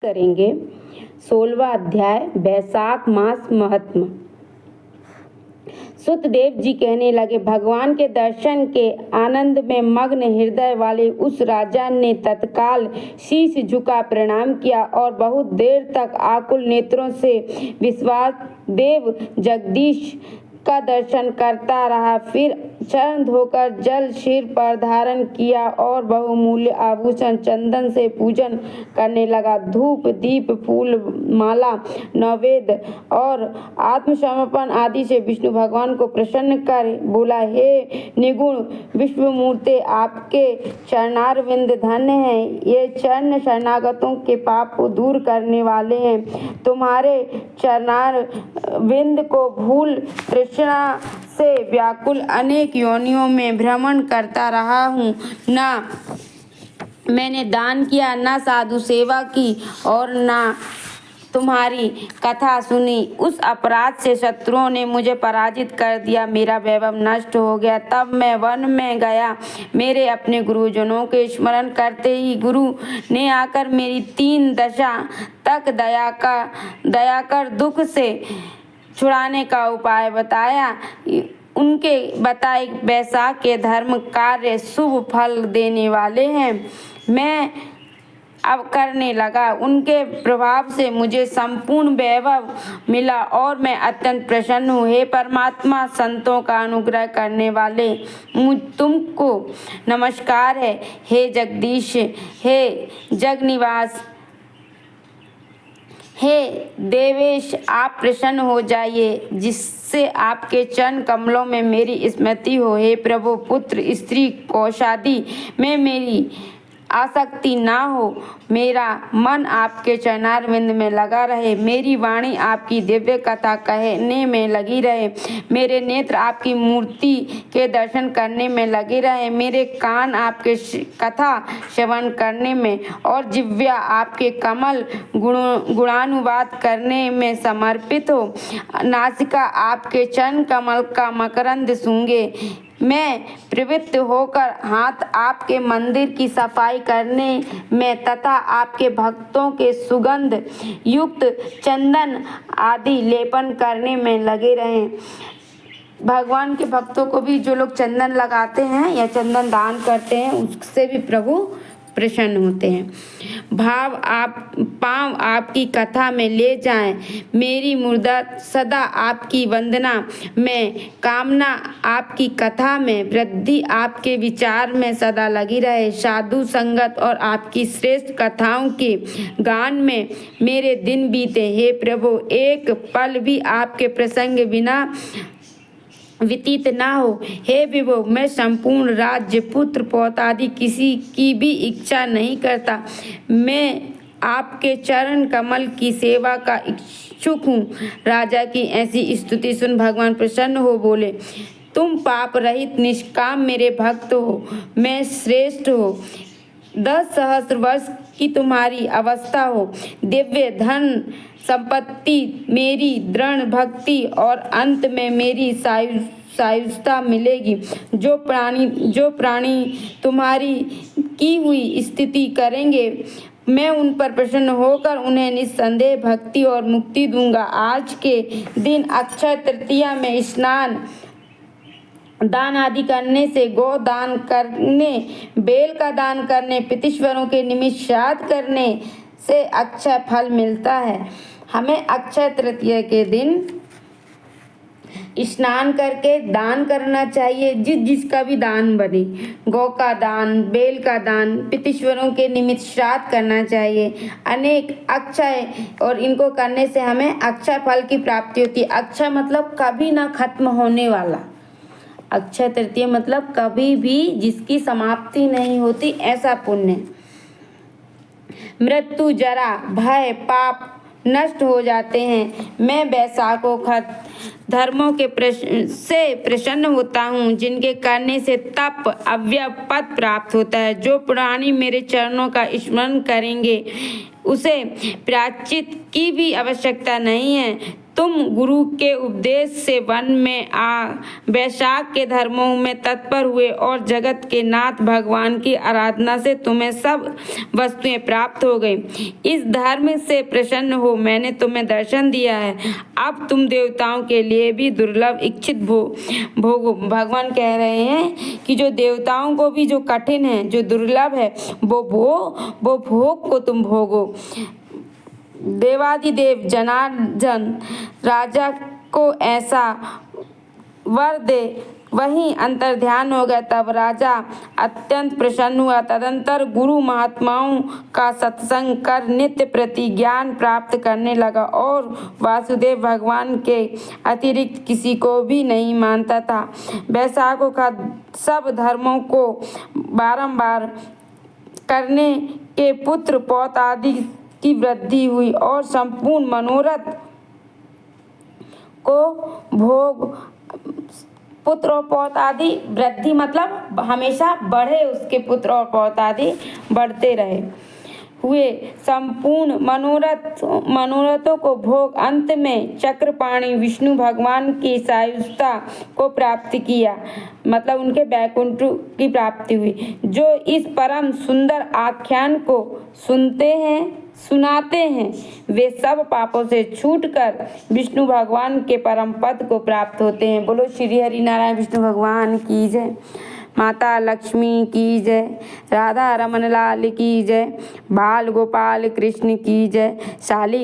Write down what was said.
करेंगे। 16वां अध्याय बैसाख मास महात्म्य। सुतदेव जी कहने लगे, भगवान के दर्शन के आनंद में मग्न हृदय वाले उस राजा ने तत्काल शीश झुका प्रणाम किया और बहुत देर तक आकुल नेत्रों से विश्वासदेव जगदीश का दर्शन करता रहा। फिर चरण धोकर जल सिर पर धारण किया और बहुमूल्य आभूषण चंदन से पूजन करने लगा। धूप दीप फूल माला नैवेद्य और आत्मसमर्पण आदि से विष्णु भगवान को प्रसन्न कर बोला, हे निगुण विश्वमूर्ते, आपके चरणारविंद धन्य हैं। ये चरण शरणागतों के पाप को दूर करने वाले हैं। तुम्हारे चरणारविंद को भूल तृष्णा से व्याकुल अनेक योनियों में भ्रमण करता रहा हूँ। न मैंने दान किया, न साधु सेवा की और न तुम्हारी कथा सुनी। उस अपराध से शत्रुओं ने मुझे पराजित कर दिया, मेरा वैभव नष्ट हो गया। तब मैं वन में गया। मेरे अपने गुरुजनों के स्मरण करते ही गुरु ने आकर मेरी 3 दशा तक दया कर दुख से छुड़ाने का उपाय बताया। उनके बताए बैसाख के धर्म कार्य शुभ फल देने वाले हैं। मैं अब करने लगा। उनके प्रभाव से मुझे संपूर्ण वैभव मिला और मैं अत्यंत प्रसन्न हूँ। हे परमात्मा, संतों का अनुग्रह करने वाले तुमको नमस्कार है। हे जगदीश, हे जगनिवास, हे देवेश, आप प्रसन्न हो जाइए जिससे आपके चरण कमलों में मेरी स्मृति हो। हे प्रभु, पुत्र स्त्री कौशादी में मेरी आसक्ति ना हो। मेरा मन आपके चरणारविंद में लगा रहे। मेरी वाणी आपकी दिव्य कथा कहने में लगी रहे। मेरे नेत्र आपकी मूर्ति के दर्शन करने में लगे रहे। मेरे कान आपके कथा श्रवण करने में और जिह्वा आपके कमल गुणानुवाद करने में समर्पित हो। नासिका आपके चरण कमल का मकरंद सूंघे। मैं प्रवृत्त होकर हाथ आपके मंदिर की सफाई करने में तथा आपके भक्तों के सुगंध युक्त चंदन आदि लेपन करने में लगे रहें। भगवान के भक्तों को भी जो लोग चंदन लगाते हैं या चंदन दान करते हैं, उससे भी प्रभु प्रसन्न होते हैं। पाँव आपकी कथा में ले जाएं। मेरी मुर्दा सदा आपकी वंदना में, कामना आपकी कथा में, वृद्धि आपके विचार में सदा लगी रहे। साधु संगत और आपकी श्रेष्ठ कथाओं के गान में मेरे दिन बीते। हे प्रभु, एक पल भी आपके प्रसंग बिना व्यतीत ना हो। हे विभो, मैं संपूर्ण राज्य पुत्र पौत्र आदि किसी की भी इच्छा नहीं करता। मैं आपके चरण कमल की सेवा का इच्छुक हूँ। राजा की ऐसी स्तुति सुन भगवान प्रसन्न हो बोले, तुम पाप रहित निष्काम मेरे भक्त हो। मैं श्रेष्ठ हो। 10 सहस्त्र वर्ष की तुम्हारी अवस्था हो। दिव्य धन संपत्ति, मेरी दृढ़ भक्ति और अंत में मेरी सायुज्यता मिलेगी। जो प्राणी तुम्हारी की हुई स्तुति करेंगे, मैं उन पर प्रसन्न होकर उन्हें निस्संदेह भक्ति और मुक्ति दूंगा। आज के दिन अक्षय तृतीया में स्नान दान आदि करने से, गौ दान करने, बेल का दान करने, पितृश्वरों के निमित्त श्राद्ध करने से अक्षय फल मिलता है। हमें अक्षय तृतीया के दिन स्नान करके दान करना चाहिए। जिसका भी दान बने, गौ का दान, बेल का दान, पितृश्वरों के निमित्त श्राद्ध करना चाहिए। अनेक अक्षय, और इनको करने से हमें अक्षय फल की प्राप्ति होती है। अक्षय मतलब कभी ना खत्म होने वाला। अक्षय तृतीया मतलब कभी भी जिसकी समाप्ति नहीं होती, ऐसा पुण्य। मृत्यु, जरा, भय, पाप नष्ट हो जाते हैं। मैं बैसाखों धर्मों के से प्रसन्न होता हूँ, जिनके करने से तप अव्यय पद प्राप्त होता है। जो प्राणी मेरे चरणों का स्मरण करेंगे, उसे प्रायश्चित की भी आवश्यकता नहीं है। तुम गुरु के उपदेश से वन में आ वैशाख के धर्मों में तत्पर हुए और जगत के नाथ भगवान की आराधना से तुम्हें सब वस्तुएं प्राप्त हो गई। इस धर्म से प्रसन्न हो मैंने तुम्हें दर्शन दिया है। अब तुम देवताओं के लिए भी दुर्लभ इच्छित भोगो। भगवान कह रहे हैं कि जो देवताओं को भी जो कठिन है, जो दुर्लभ है, वो भोग को तुम भोगो। देवादिदेव जनार्दन राजा को ऐसा वर दे वहीं अंतर्ध्यान हो गया। तब राजा अत्यंत प्रसन्न हुआ। तदंतर गुरु महात्माओं का सत्संग कर नित्य प्रति ज्ञान प्राप्त करने लगा और वासुदेव भगवान के अतिरिक्त किसी को भी नहीं मानता था। वैशाखों का सब धर्मों को बारंबार करने के पुत्र पौत्र आदि की वृद्धि हुई और संपूर्ण मनोरथ को भोग। पुत्र और पौत्र आदि वृद्धि मतलब हमेशा बढ़े, उसके पुत्र और पौत्र आदि बढ़ते रहे हुए संपूर्ण मनोरथों को भोग। अंत में चक्रपाणि विष्णु भगवान की सायुज्यता को प्राप्त किया, मतलब उनके वैकुंठ की प्राप्ति हुई। जो इस परम सुंदर आख्यान को सुनाते हैं वे सब पापों से छूटकर विष्णु भगवान के परम पद को प्राप्त होते हैं। बोलो श्री हरि नारायण विष्णु भगवान की जय। माता लक्ष्मी की जय। राधा रमन लाल की जय। बाल गोपाल कृष्ण की जय। शाली